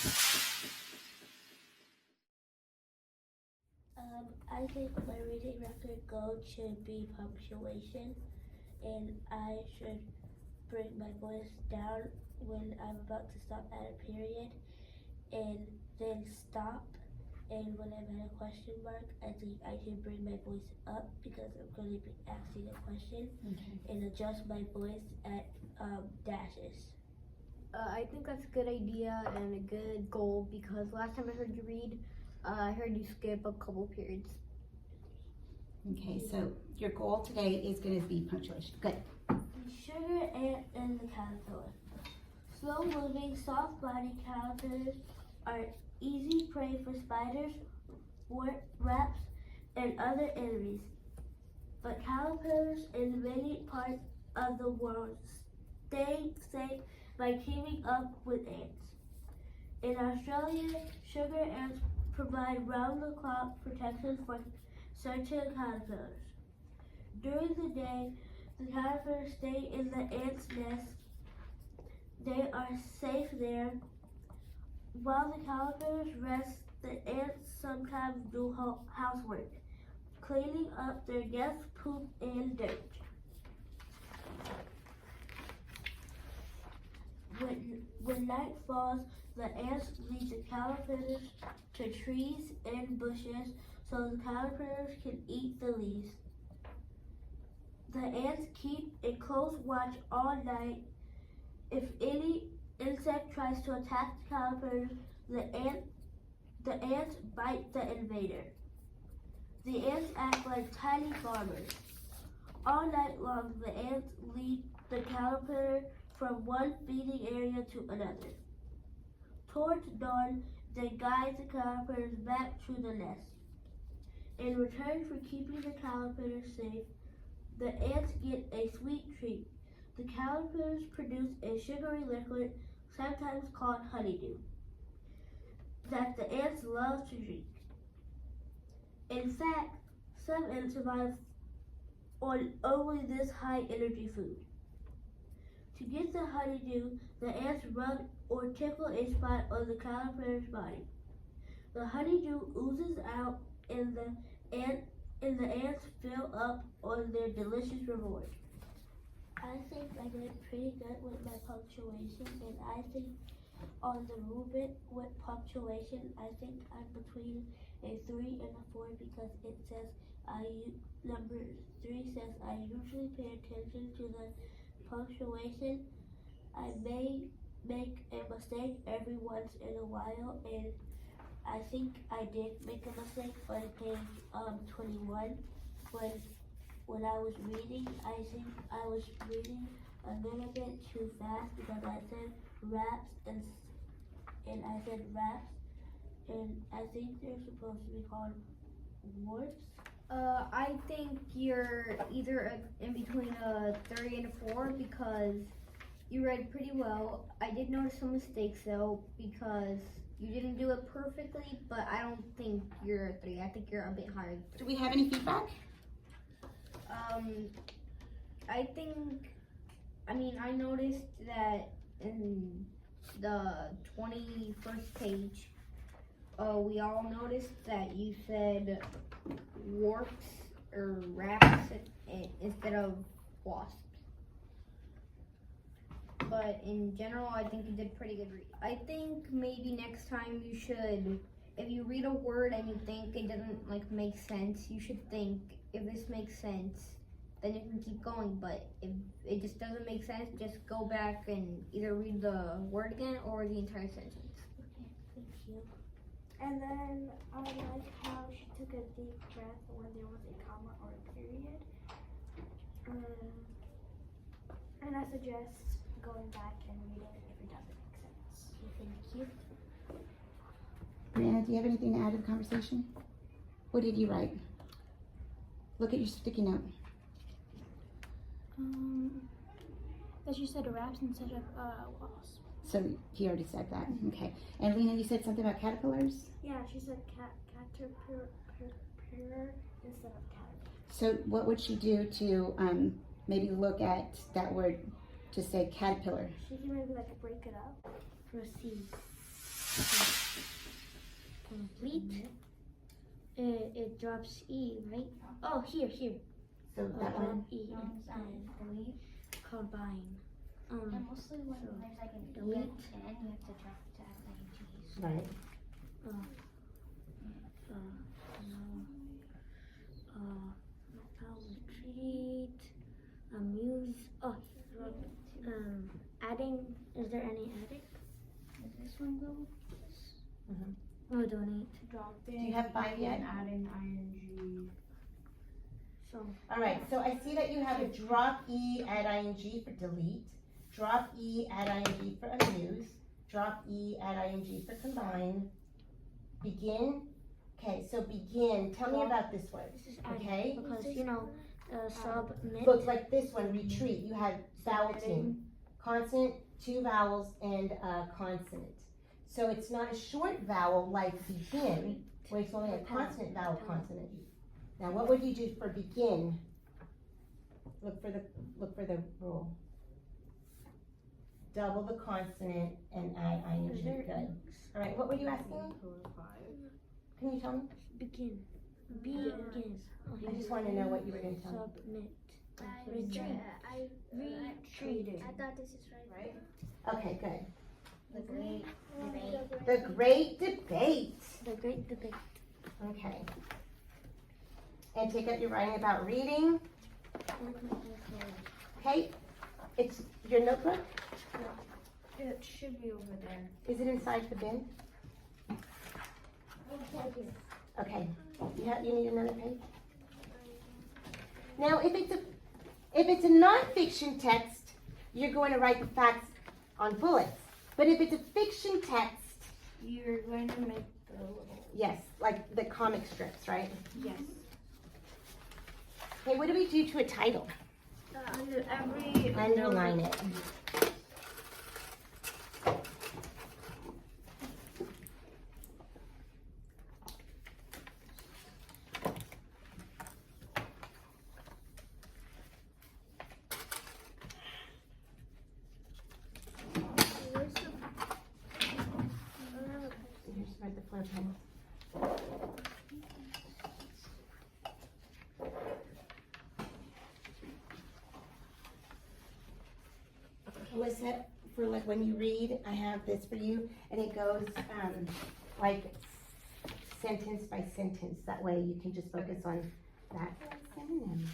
I think my reading record goal should be punctuation, and I should bring my voice down when I'm about to stop at a period, and then stop. And when I'm at a question mark, I think I should bring my voice up because I'm going to be asking a question, and adjust my voice at dashes. I think that's a good idea and a good goal because last time I heard you read, I heard you skip a couple periods. Okay, so your goal today is going to be punctuation. Good. The sugar ant and the caterpillar. Slow-moving, soft-bodied caterpillars are easy prey for spiders, rats, and other enemies. But caterpillars in many parts of the world stay safe by teaming up with ants. In Australia, sugar ants provide round-the-clock protection for certain caterpillars. During the day, the caterpillars stay in the ant's nest. They are safe there. While the caterpillars rest, the ants sometimes do housework, cleaning up their guest poop and dirt. When night falls, the ants lead the caterpillars to trees and bushes so the caterpillars can eat the leaves. The ants keep a close watch all night. If any insect tries to attack the caterpillars, the ants bite the invader. The ants act like tiny farmers. All night long, the ants lead the caterpillar from one feeding area to another. Towards dawn, they guide the caterpillars back to the nest. In return for keeping the caterpillars safe, the ants get a sweet treat. The caterpillars produce a sugary liquid, sometimes called honeydew, that the ants love to drink. In fact, some ants survive on only this high energy food. To get the honeydew, the ants rub or tickle a spot on the caterpillar's body. The honeydew oozes out and the ants fill up on their delicious reward. I think I did pretty good with my punctuation, and I think on the rubric with punctuation, I think I'm between a 3 and a 4 because it says number 3 says I usually pay attention to the punctuation. I may make a mistake every once in a while, and I think I did make a mistake on page 21 when I was reading. I think I was reading a little bit too fast because I said wraps and I said wraps, and I think they're supposed to be called warps. I think you're either in between a 3 and a 4 because you read pretty well. I did notice some mistakes though because you didn't do it perfectly, but I don't think you're a 3. I think you're a bit higher than 3. Do we have any feedback? I noticed that in the 21st page, we all noticed that you said warps or rats instead of wasps. But in general, I think you did pretty good reading. I think maybe next time you should, if you read a word and you think it doesn't make sense, you should think, if this makes sense, then you can keep going. But if it just doesn't make sense, just go back and either read the word again or the entire sentence. Okay, thank you. And then I like how she took a deep breath when there was a comma or a period. And I suggest going back and reading if it doesn't make sense. Thank you. Brianna, do you have anything to add to the conversation? What did you write? Look at your sticky note. That you said wraps instead of wasps. So he already said that. Okay. And Lena, you said something about caterpillars? Yeah, she said caterpillar instead of caterpillar. So what would she do to maybe look at that word to say caterpillar? She can maybe break it up. Proceed. Complete. It drops E, right? Oh, here. So that one. E and Delete. combine. And mostly when there's like an delete. E at the end, you have to drop it to add INGs. Right. Retreat. Amuse. Oh, adding. Is there any adding? Does this one go? Oh, donate. Do you have 5 yet? Adding ING. So All right, so I see that you have a drop E, add ing for delete, drop E, add ing for amuse, drop E, add ing for combine, begin. Okay, so begin. Tell me about this one. this is adding Okay. because submit. Look, like this one, retreat. You have vowel team, consonant, 2 vowels, and a consonant. So it's not a short vowel like begin, where it's only a consonant, vowel, consonant. Now, what would you do for begin? Look for the rule. Double the consonant and add ing. Good. All right. What were you asking? Can you tell me? Begin. Begin. I just want to know what you were going to tell me. Submit. Retreated. I thought this is right. Okay. Good. The great debate. The great debate. The great debate. Okay. And take up your writing about reading. Okay. It's your notebook. It should be over there. Is it inside the bin? Okay. You need another page. Now, if it's a nonfiction text, you're going to write the facts on bullets. But if it's a fiction text, You're going to make the little. yes, like the comic strips, right? Yes. Okay, what do we do to a title? Under every. Underline it. Here's where the floor pen. Melissa, for like when you read, I have this for you, and it goes like sentence by sentence. That way you can just focus on that synonym.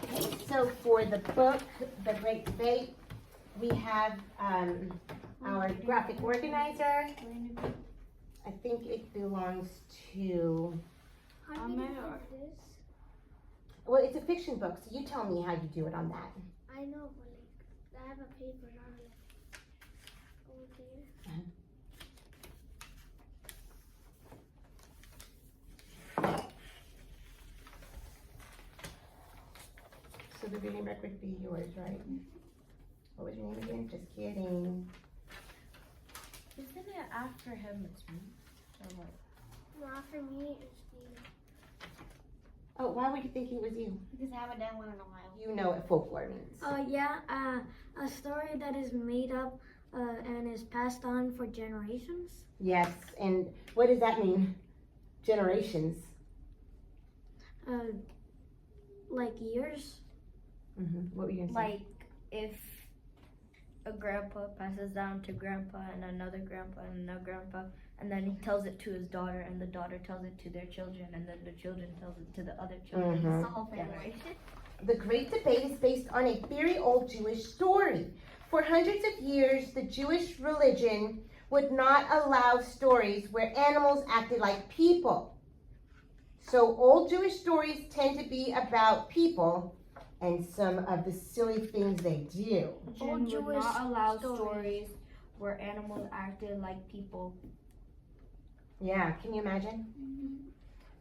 Okay, so for the book, The Great Debate, we have our graphic organizer. I think it belongs to, How do you do this? well, it's a fiction book, so you tell me how you do it on that. I know, but like, I have a paper on it. Over there. So the reading record would be yours, right? What was your name again? Just kidding. Isn't it after him? It's me. Not for me, it's the. Oh, why would you think it was you? Because I haven't done one in a while. You know what folklore means. A story that is made up and is passed on for generations. Yes, and what does that mean? Generations. Like years. What were you gonna say? Like if a grandpa passes down to grandpa and another grandpa and another grandpa, and then he tells it to his daughter, and the daughter tells it to their children, and then the children tells it to the other children. It's the whole family. The Great Debate is based on a very old Jewish story. For hundreds of years, the Jewish religion would not allow stories where animals acted like people. So old Jewish stories tend to be about people and some of the silly things they do. Old Jewish would not allow stories. stories where animals acted like people. Yeah, can you imagine?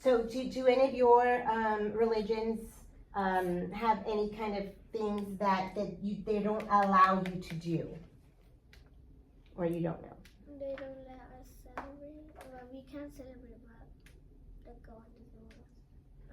So do any of your religions have any kind of things that they don't allow you to do? Or you don't know? They don't let us celebrate. Well, we can't celebrate, but they go on to do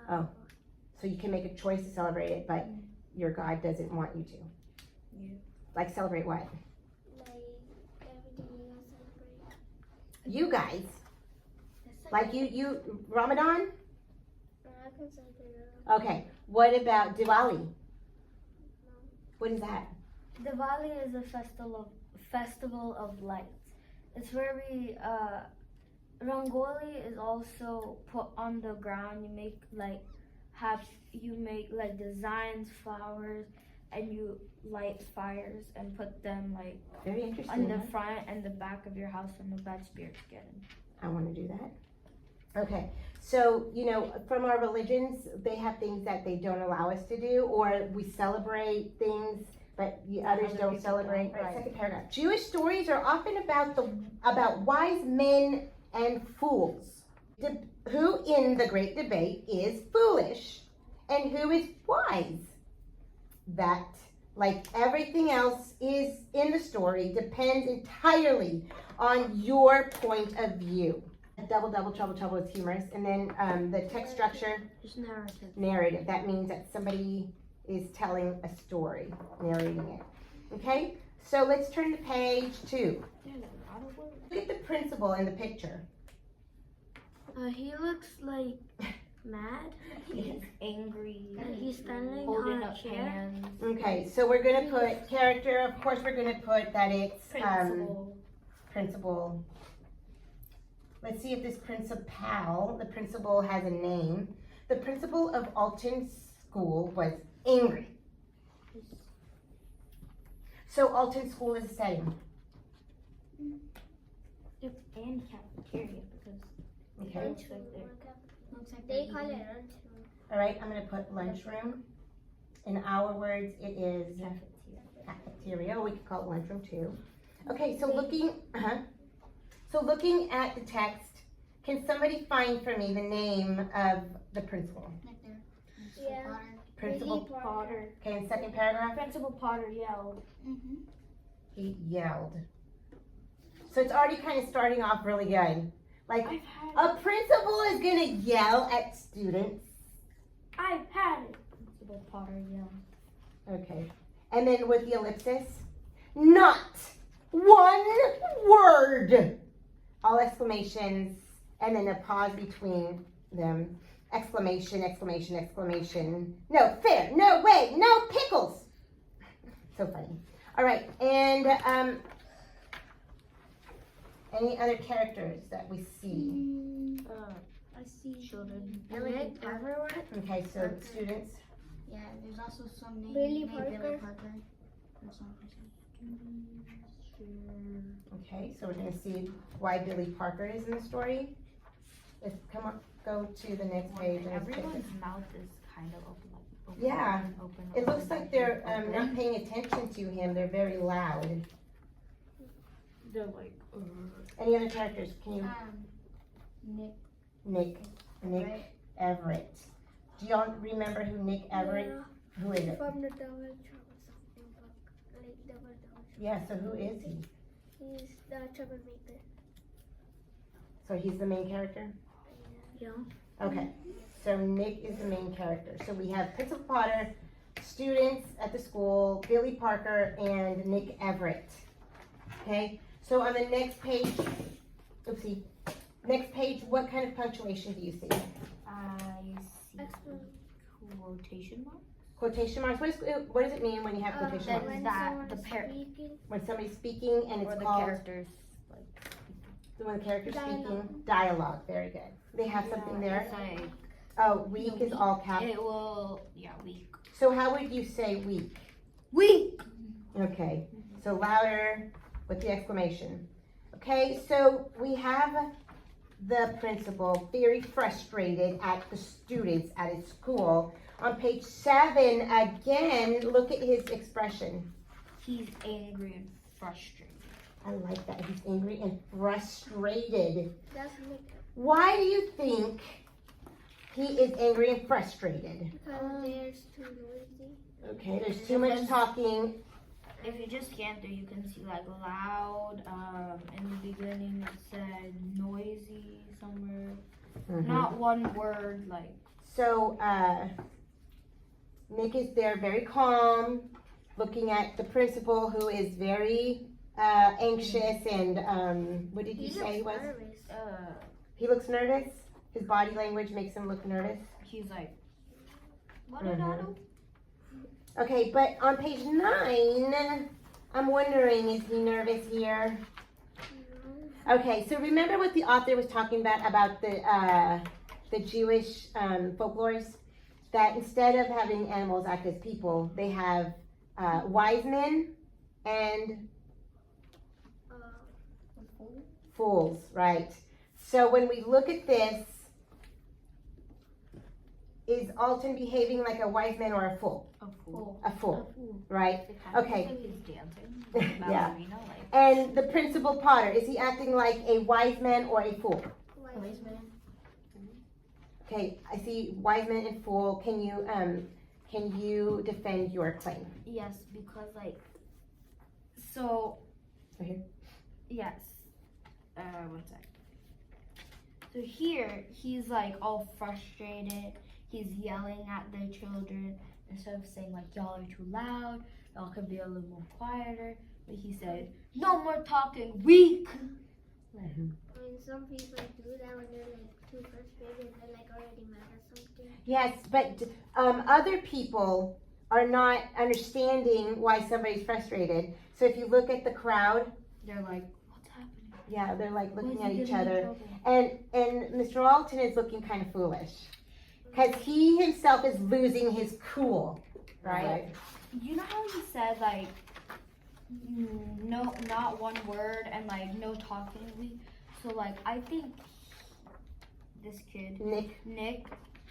us. Oh. So you can make a choice to celebrate it, but your God doesn't want you to. Yeah. Like celebrate what? Like everything you want to celebrate. You guys. Like you Ramadan? I can celebrate it. Okay. What about Diwali? What is that? Diwali is a festival of lights. It's where we Rangoli is also put on the ground. You make like designs, flowers, and you light fires and put them like Very on interesting. the Huh? front and the back of your house, and the bad spirits get in. I want to do that. Okay. So, from our religions, they have things that they don't allow us to do, or we celebrate things, but others Other don't people celebrate. don't, Right. right. Second paragraph. Jewish stories are often about wise men and fools. Who in the great debate is foolish and who is wise? That, like everything else is in the story, depends entirely on your point of view. Double, trouble is humorous. And then the text structure, It's narrative. narrative. That means that somebody is telling a story, narrating it. Okay? So let's turn to page 2. There's a lot of words. Look at the principal in the picture. He looks like mad. He's angry. And he's standing holding on a up chair. hands. Okay, so we're going to put character. Of course, we're going to put that it's principal. Let's see if this the principal has a name. The principal of Alton School was angry. So Alton School is a setting. And cafeteria because Okay. looks like They call it lunch. All right, I'm going to put lunchroom. In our words, it is cafeteria. We could call it lunchroom too. Okay, so looking at the text, can somebody find for me the name of the principal? Yeah. Principal Billy Potter. Okay, in second paragraph, Principal Potter yelled. he yelled. So it's already kind of starting off really good. Like, I've had a principal is gonna yell at students. I've had it. Principal Potter yelled. Okay. And then with the ellipsis, not one word. All exclamations, and then a pause between them. Exclamation, exclamation, exclamation. No, fair, no way, no pickles. So funny. All right, and any other characters that we see? I see Children. Billy Everyone. Okay, so students. Yeah, there's also some name Billy named Billy Parker. Parker. That's one person. Okay, so we're gonna see why Billy Parker is in the story. Let's go to the next page. And let's take Everyone's this. mouth is kind of open. Yeah. Open. It looks like they're not paying attention to him. They're very loud. They're like. Any other characters? Can you? Nick. Nick Everett. Do y'all remember who Nick Everett? Yeah. Who is it? From the Double Trouble something book. Like Double Trouble. Yeah. So who is he? He's the troublemaker. So he's the main character. Yeah. Okay. So Nick is the main character. So we have Principal Potter, students at the school, Billy Parker, and Nick Everett. Okay. So on the next page, oopsie. Next page, what kind of punctuation do you see? I see Excellent. quotation mark. Quotation marks. What does it mean when you have quotation that- marks? When that someone the is pair- speaking, When somebody's speaking and Or it's the called characters like. when the character's Dialogue. speaking. Dialogue. Very good. They have something there. It's like Oh, week is all caps. it will. Yeah, week. So how would you say week? Week. Okay. So louder with the exclamation. Okay. So we have the principal very frustrated at the students at his school. On page 7, again, look at his expression. He's angry and frustrated. I like that. He's angry and frustrated. that's Nick. Why do you think he is angry and frustrated? Because there's too noisy. Okay, there's too much talking. If you just scan through, you can see like loud. In the beginning, it said noisy somewhere. Mhm. Not one word. Like So, Nick is there very calm, looking at the principal who is very anxious and what did you say he was? He looks nervous. His body language makes him look nervous. He's like, what did I do? Okay, but on page 9, I'm wondering, is he nervous here? Okay, so remember what the author was talking about the Jewish folklores? That instead of having animals act as people, they have wise men and fools, right? So when we look at this, is Alton behaving like a wise man or a fool? A fool, right? Okay. He's dancing. Yeah. Ballerina, like. And the principal Potter, is he acting like a wise man or a fool? Wise man. Okay, I see wise man and fool. Can you defend your claim? Yes, because like, so. Right here? Yes. 1 sec. So here, he's like all frustrated. He's yelling at the children instead of saying like, y'all are too loud. Y'all can be a little more quieter. But he said, no more talking, weak. When some people do that when they're like too frustrated, they're like already mad at something. Yes, but other people are not understanding why somebody's frustrated. So if you look at the crowd, They're like, what's happening? yeah, they're like looking Why at is he each getting in other. trouble? And Mr. Alton is looking kind of foolish. Because he himself is losing his cool, right? You know how he said like, no, not one word and like no talking. So like I think this kid Nick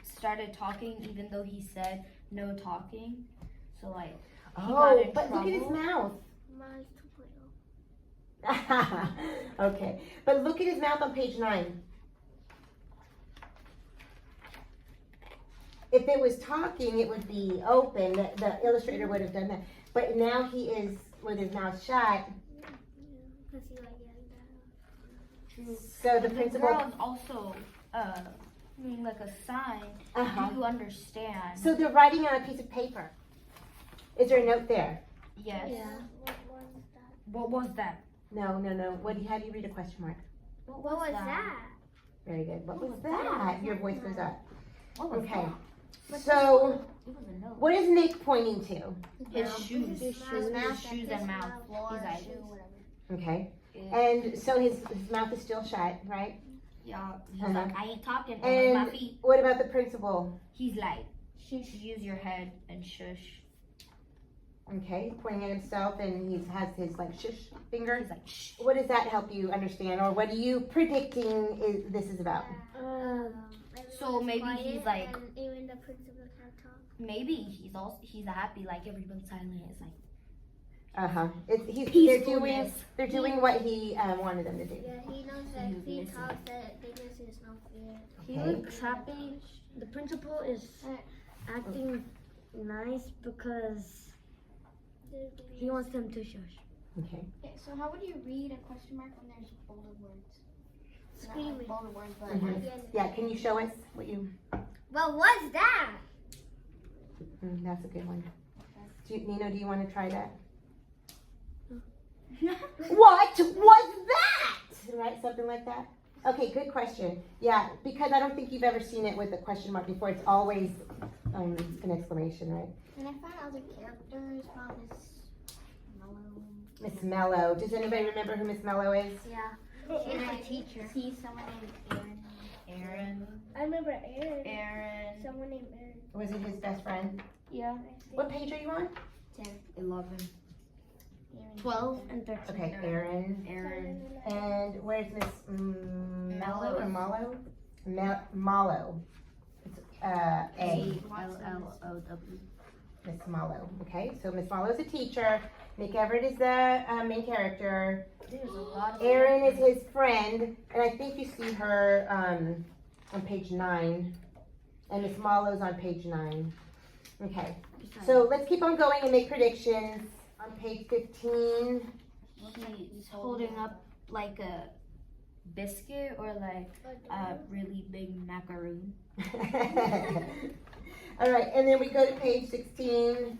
started talking even though he said no talking. So like he got in but trouble. look at his mouth. Mine's 2.0. Okay, but look at his mouth on page 9. If it was talking, it would be open. The illustrator would have done that. But now he is with his mouth shut. Because he like yelled True. So the The principal. girl is also doing like a sign. Uh-huh. Do you understand? So they're writing on a piece of paper. Is there a note there? Yes. Yeah. What was that? What was that? No. How do you read a question mark? What was that? Very good. What was was that? Your voice goes up. What was Okay. that? So It was a note. what is Nick pointing to? His shoes. His Shoes and mouth. He's like, Okay. And so his mouth is still shut, right? yeah. He's Uh-huh. like, I ain't talking. It was my And feet. what about the principal? He's like, shush. Use your head and shush. Okay, pointing at himself, and he has his like shush finger. He's like, shh. What does that help you understand, or what are you predicting this is about? So maybe he's like, And even the principal can't talk. maybe he's happy. Like everyone's silent. It's like They're peacefulness. doing what he wanted them to do. Yeah, he knows that if he talks that they just is no fear. He looks happy. The principal is acting nice because he wants them to shush. Okay. Okay, so how would you read a question mark when there's bolded words? Not Screaming. like bolded words, but Mhm. Yeah, can you show us what you? But what's that? That's a good one. Nino, do you want to try that? What was that? Right, something like that. Okay, good question. Yeah, because I don't think you've ever seen it with a question mark before. It's always an exclamation, right? And I found other characters from Miss Mellow. Miss Mello. Does anybody remember who Miss Mello is? Yeah. She's I a teacher. see someone named Aaron. I remember Aaron. Aaron. Someone named Aaron. Was it his best friend? Yeah. What page are you on? 11. 12 and 13. Okay, Aaron. Aaron. And where's Miss Mello or Mallow? Mallow. It's A. Mallow. Miss Mallow. Okay, so Miss Mallow is a teacher. Nick Everett is the main character. There's a lot of. Aaron is his friend, and I think you see her on page 9. And Miss Mallow's on page 9. Okay, so let's keep on going and make predictions. On page 15. He's holding up like a biscuit or like a really big macaroon. All right, and then we go to page 16.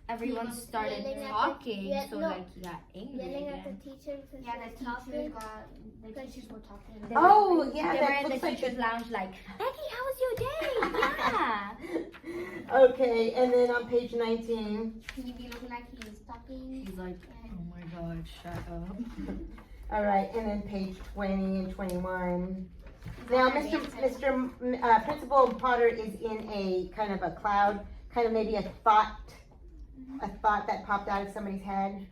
Everyone started Yelling at the- talking, yeah, so no. like he got angry Yelling at the again. teacher because Yeah, she the was teachers talking. the teachers were talking. Oh, yeah, They were that in the looks like teacher's lounge like, Becky, how was your day? Yeah. Okay, and then on page 19. He be looking like he's talking. He's like, oh my god, shut up. All right, and then page 20 and 21. Now, Principal Potter is in a kind of a cloud, kind of maybe a thought that popped out of somebody's head,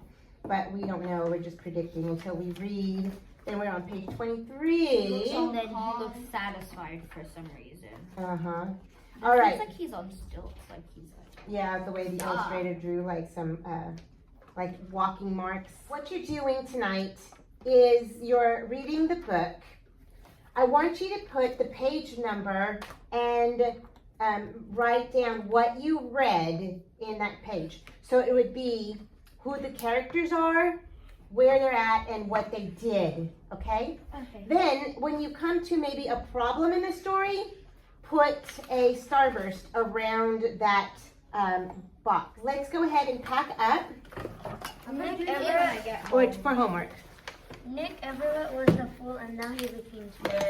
but we don't know. We're just predicting until we read. Then we're on page 23. And then he looks satisfied for some reason. Uh-huh. It All feels right. like he's on stilts, like he's like. Yeah, the way the illustrator drew like some like walking marks. What you're doing tonight is you're reading the book. I want you to put the page number and write down what you read in that page. So it would be who the characters are, where they're at, and what they did, okay? Okay. Then, when you come to maybe a problem in the story, put a starburst around that box. Let's go ahead and pack up. Nick Everett, Or it's for homework. Nick Everett was the fool and now he became smart.